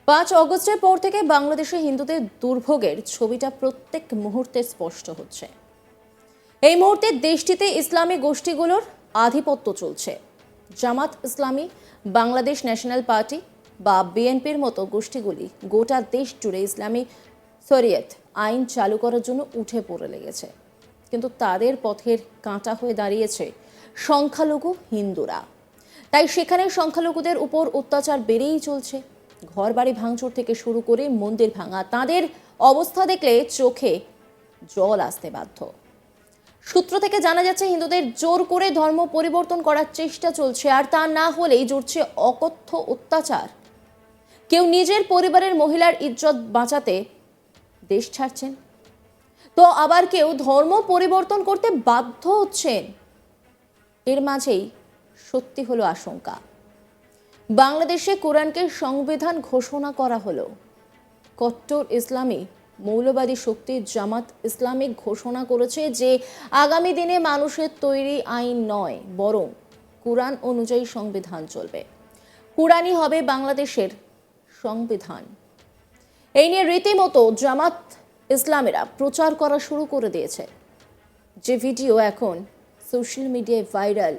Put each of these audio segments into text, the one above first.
5 অগস্টের পর থেকে বাংলাদেশে হিন্দুদের দুর্ভোগের ছবিটা প্রত্যেক মুহূর্তে স্পষ্ট হচ্ছে। এই মুহূর্তে দেশটিতে ইসলামী গোষ্ঠীগুলোর আধিপত্য চলছে। জামাত ইসলামী, বাংলাদেশ ন্যাশনাল পার্টি বা বিএনপির মতো গোষ্ঠীগুলি গোটা দেশ জুড়ে ইসলামী শরিয়ত আইন চালু করার জন্য উঠে পড়ে লেগেছে। কিন্তু তাদের পথের কাঁটা হয়ে দাঁড়িয়েছে সংখ্যালঘু হিন্দুরা। তাই সেখানে সংখ্যালঘুদের উপর অত্যাচার বেড়েই চলছে। ঘরবাড়ি ভাঙচুর থেকে শুরু করে মন্দির ভাঙা, তাদের অবস্থা দেখলে চোখে জল আসতে বাধ্য। সূত্র থেকে জানা যাচ্ছে হিন্দুদের জোর করে ধর্ম পরিবর্তন করার চেষ্টা চলছে, আর তা না হলেই জুড়ছে অকথ্য অত্যাচার। কেউ নিজের পরিবারের মহিলার ইজ্জত বাঁচাতে দেশ ছাড়ছেন, তো আবার কেউ ধর্ম পরিবর্তন করতে বাধ্য হচ্ছেন। এর মাঝেই সত্যি হলো আশঙ্কা। বাংলাদেশে কোরআনকে সংবিধান ঘোষণা করা হলো। কট্টর ইসলামী মৌলবাদী শক্তি জামাত ইসলামী ঘোষণা করেছে যে আগামী দিনে মানুষের তৈরি আইন নয়, বরং কোরআন অনুযায়ী সংবিধান চলবে। কোরআনই হবে বাংলাদেশের সংবিধান। এই নিয়ে রীতিমতো জামাত ইসলামীরা প্রচার করা শুরু করে দিয়েছে, যে ভিডিও এখন সোশ্যাল মিডিয়ায় ভাইরাল।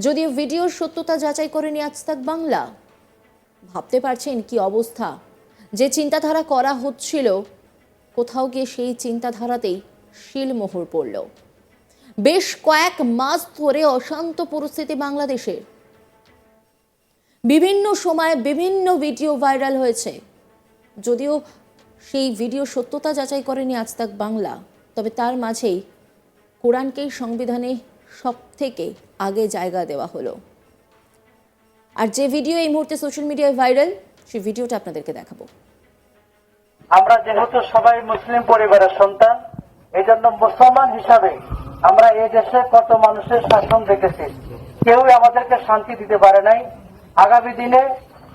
যদিও ভিডিওর সত্যতা যাচাই করেনি আজ তাক বাংলা। ভাবতে পারছেন কি অবস্থা? যে চিন্তাধারা করা হচ্ছিল, কোথাও গিয়ে সেই চিন্তাধারাতেই শিলমোহর পড়ল। বেশ কয়েক মাস ধরে অশান্ত পরিস্থিতি বাংলাদেশের। বিভিন্ন সময়ে বিভিন্ন ভিডিও ভাইরাল হয়েছে। যদিও সেই ভিডিও সত্যতা যাচাই করেনি আজ তাক বাংলা, তবে তার মাঝেই কোরআনকেই সংবিধানে সব থেকে আগে জায়গা দেওয়া হলো। আর যে ভিডিও এই মুহূর্তে সোশ্যাল মিডিয়ায় ভাইরাল, সেই ভিডিওটা আপনাদেরকে দেখাবো। আমরা যেহেতু সবাই মুসলিম পরিবারের সন্তান, এই জন্য মুসলমান হিসাবে আমরা এই দেশে কত মানুষের শাসন দেখেছি, কেউই আমাদেরকে শান্তি দিতে পারে নাই। আগামী দিনে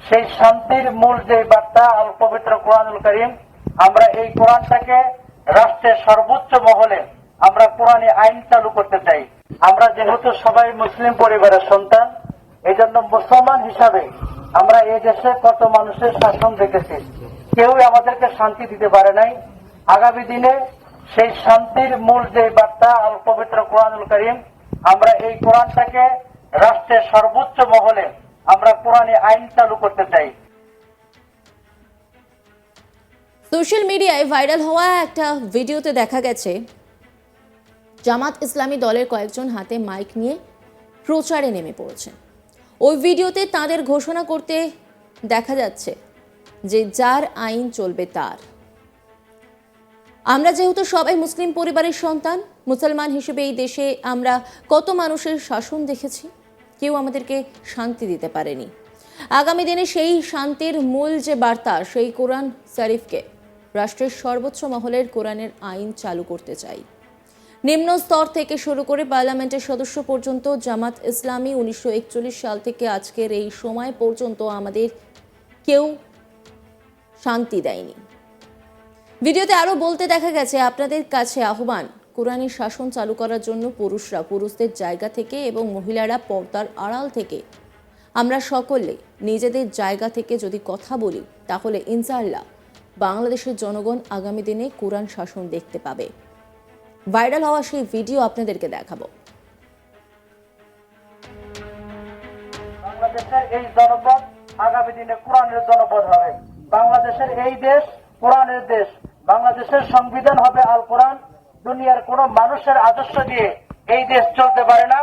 সেই শান্তির মূল যে বার্তা আল পবিত্র কোরআনুল কারীম, আমরা এই কোরআনটাকে রাষ্ট্রের সর্বোচ্চ মহলে আমরা কোরআনে আইন চালু করতে চাই। আমরা যেহেতু সবাই মুসলিম পরিবারের সন্তান, এই জন্য মুসলমান হিসাবে আমরা এই দেশে কত মানুষের শাসন দেখেছি, কেউই আমাদেরকে শান্তি দিতে পারে নাই। আগামী দিনে সেই শান্তির মূল যে বার্তা আল পবিত্র কোরআনুল কারীম, আমরা এই কোরআনটাকে রাষ্ট্রের সর্বোচ্চ মহলে আমরা কোরআনে আইন চালু করতে চাই। সোশ্যাল মিডিয়ায় ভাইরাল হওয়া একটা ভিডিওতে দেখা গেছে জামাত ইসলামী দলের কয়েকজন হাতে মাইক নিয়ে প্রচারে নেমে পড়েছেন। ওই ভিডিওতে তাদের ঘোষণা করতে দেখা যাচ্ছে যে যার আইন চলবে তার। আমরা যেহেতু সবাই মুসলিম পরিবারের সন্তান, মুসলমান হিসেবে এই দেশে আমরা কত মানুষের শাসন দেখেছি, কেউ আমাদেরকে শান্তি দিতে পারেনি। আগামী দিনে সেই শান্তির মূল যে বার্তা, সেই কোরআন শরীফকে রাষ্ট্রের সর্বোচ্চ মহলের কোরআনের আইন চালু করতে চাই। নিম্ন স্তর থেকে শুরু করে পার্লামেন্টের সদস্য পর্যন্ত জামাত ইসলামী 1941 সাল থেকে আজকের এই সময় পর্যন্ত আমাদের কেউ শান্তি দেয়নি। ভিডিওতে আরো বলতে দেখা গেছে, আপনাদের কাছে আহ্বান, কোরআনের শাসন চালু করার জন্য পুরুষরা পুরুষদের জায়গা থেকে এবং মহিলারা পর্দার আড়াল থেকে আমরা সকলে নিজেদের জায়গা থেকে যদি কথা বলি, তাহলে ইনশাআল্লাহ বাংলাদেশের জনগণ আগামী দিনে কোরআন শাসন দেখতে পাবে। ভাইরাল হওয়া সেই ভিডিও আপনাদেরকে দেখাবো। বাংলাদেশের এই জনপদ আগামী দিনে কোরআনের জনপদ হবে। বাংলাদেশের এই দেশ কোরআনের দেশ। বাংলাদেশের সংবিধান হবে আল কোরআন। দুনিয়ার কোন মানুষের আদর্শ দিয়ে এই দেশ চলতে পারে না।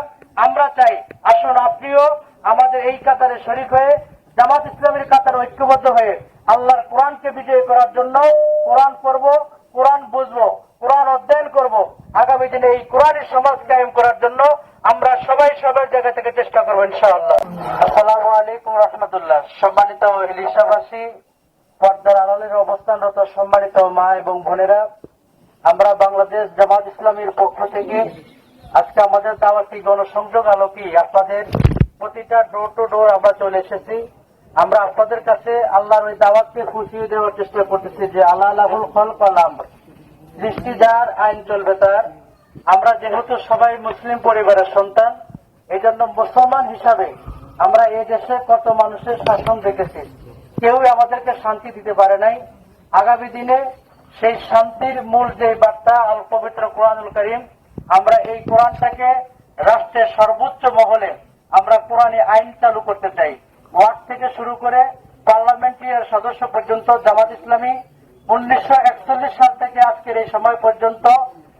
আমরা চাই, আসুন আপনিও আমাদের এই কাতারে শরীক হয়ে জামাত ইসলামের কাতারে ঐক্যবদ্ধ হয়ে আল্লাহর কোরআনকে বিজয়ী করার জন্য কোরআন পড়ব, কোরআন বুঝবো, কোরআন অধ্যয়ন করব। আগামী দিনে এই কোরআনের সমাজ কায়েম করার জন্য আমরা সবাই সবার জায়গা থেকে চেষ্টা করবো ইনশাআল্লাহ। আসসালামু আলাইকুম রাহমাতুল্লাহ। সম্মানিত এলাকাবাসী, পর্দার আড়ালের অবস্থানরত সম্মানিত মা এবং বোনেরা, আমরা বাংলাদেশ জামাত ইসলামীর পক্ষ থেকে আজকে আমাদের দাওয়াতি গণসংযোগ আলোকে আপনাদের প্রতিটা ডোর টু ডোর আমরা চলে এসেছি। আমরা আপনাদের কাছে আল্লাহর ওই দাওয়াতকে খুশিয়ে দেওয়ার চেষ্টা করতেছি যে আল্লাহ লাহুল খলক ওয়াল আমর, সৃষ্টি যার, আইন চলবে তার। আমরা যেহেতু সবাই মুসলিম পরিবারের সন্তান, এই জন্য মুসলমান হিসাবে আমরা এই দেশে কত মানুষের শাসন দেখেছি, কেউই আমাদেরকে শান্তি দিতে পারে নাই। আগামী দিনে সেই শান্তির মূল যে বার্তা আল পবিত্র কোরআনুল কারীম, আমরা এই কোরআনটাকে রাষ্ট্রের সর্বোচ্চ মহলে আমরা কোরআনী আইন চালু করতে চাই। ওয়ার্ড থেকে শুরু করে পার্লামেন্টের সদস্য পর্যন্ত জামাত ইসলামী 1941 সাল থেকে আজকের এই সময় পর্যন্ত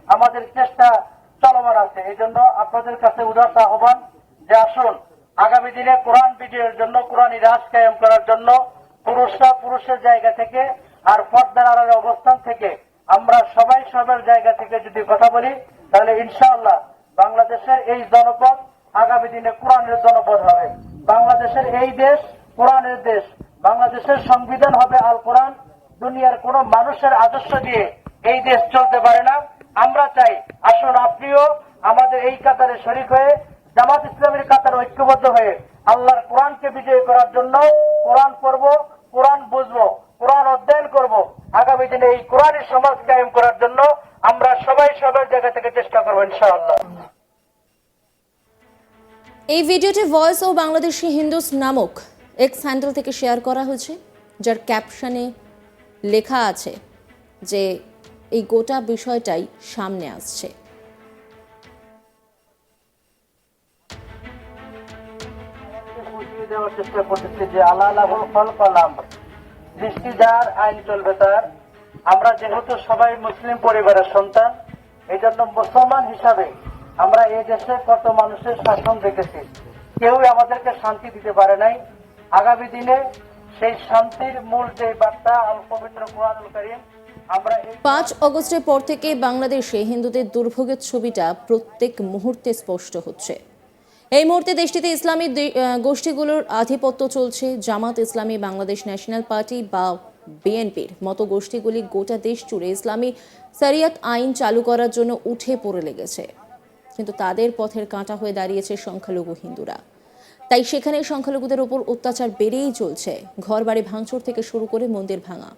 আমাদের চেষ্টা চলমান আছে। এই জন্য আপনাদের কাছে উদাত্ত আহ্বান যে আসুন আগামী দিনে কোরআন বিজয়ের জন্য, কোরআনী রাজ কায়েম করার জন্য পুরুষরা পুরুষের জায়গা থেকে আর পর্দার আড়ালে অবস্থান থেকে আমরা সবাই সবার জায়গা থেকে যদি কথা বলি, তাহলে ইনশাআল্লাহ বাংলাদেশের এই জনপদ আগামী দিনে কোরআনের জনপদ হবে। বাংলাদেশের এই দেশ কোরআনের দেশ। বাংলাদেশের সংবিধান হবে আল কোরআন। দুনিয়ার কোন মানুষের আদর্শ দিয়ে এই দেশ চলতে পারে না। আমরা চাই আসুন আপনিও আমাদের এই কাতারে শরীক হয়ে জামাত ইসলামের কাতারে ঐক্যবদ্ধ হয়ে আল্লাহর কোরআনকে বিজয়ী করার জন্য কোরআন পড়ব, কোরআন বুঝবো, কোরআন অধ্যয়ন করব। আগামী দিনে এই কোরআনের সমাজ কায়েম করার জন্য আমরা সবাই সবার জায়গা থেকে চেষ্টা করবো ইনশাআল্লাহ। এই ভিডিওটি ভয়েস ও বাংলাদেশি হিন্দুস নামক এক্স হ্যান্ডেল থেকে শেয়ার করা হয়েছে, যার ক্যাপশনে লেখা আছে যে এই গোটা বিষয়টাই সামনে আসছে। বুঝিয়ে দেওয়ার চেষ্টা করতেছি যে আল্লাহ লাহুল খালক ওয়াল আমর, সৃষ্টি যার, আইন চলবে তার। আমরা যেহেতু সবাই মুসলিম পরিবারের সন্তান, এই জন্য মুসলমান হিসাবে আমরা এই দেশে কত মানুষের শাসন দেখেছি, কেউই আমাদেরকে শান্তি দিতে পারে নাই। আগামী দিনে সেই শান্তির মূল যে বার্তা আল পবিত্র কোরআনুল কারীম, আমরা 5 অগস্টের পর থেকে বাংলাদেশে হিন্দুদের দুর্ভোগের ছবিটা প্রত্যেক মুহূর্তে স্পষ্ট হচ্ছে। এই মুহূর্তে দেশটিতে ইসলামী গোষ্ঠীগুলোর আধিপত্য চলছে। জামাত ইসলামী, বাংলাদেশ ন্যাশনাল পার্টি বা বিএনপির মতো গোষ্ঠীগুলি গোটা দেশ জুড়ে ইসলামী শরিয়ত আইন চালু করার জন্য উঠে পড়ে লেগেছে, কিন্তু তাদের পথের কাঁটা হয়ে দাঁড়িয়েছে সংখ্যালঘু হিন্দুরা। তাই সেখানে সংখ্যালঘুদের ওপর অত্যাচার বেড়েই চলছে। ঘর বাড়ি ভাঙচুর থেকে শুরু করে মন্দির ভাঙা।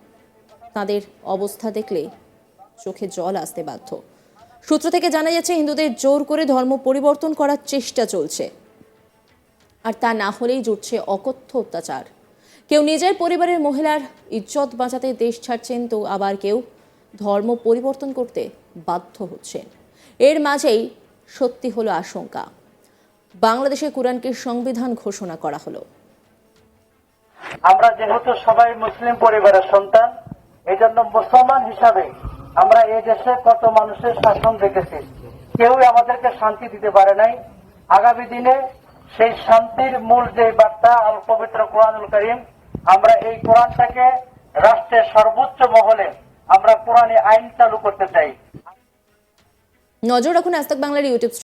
তাদের অবস্থা দেখলে চোখে জল আসতে বাধ্য। সূত্র থেকে জানা যাচ্ছে হিন্দুদের জোর করে ধর্ম পরিবর্তন করার চেষ্টা চলছে, আর তা না হলেই জুটছে অকথ্য অত্যাচার। কেউ নিজের পরিবারের মহিলার ইজ্জত বাঁচাতে দেশ ছাড়ছেন, তো আবার কেউ ধর্ম পরিবর্তন করতে বাধ্য হচ্ছেন। এর মাঝেই সত্যি হলো আশঙ্কা, বাংলাদেশের কোরআনকে সংবিধান ঘোষণা করা হলো। আমরা যেহেতু সবাই মুসলিম পরিবারের সন্তান, এই জন্য মুসলমান হিসাবে আমরা এই দেশে কত মানুষের শাসন দেখেছি, কেউই আমাদেরকে শান্তি দিতে পারে নাই। আগামী দিনে সেই শান্তির মূল যে বার্তা আল পবিত্র কোরআনুল কারীম, আমরা এই কোরআনটাকে রাষ্ট্রের সর্বোচ্চ মহলে আমরা কোরআনী আইন চালু করতে চাই। নজর রাখুন আজ তাক বাংলার ইউটিউব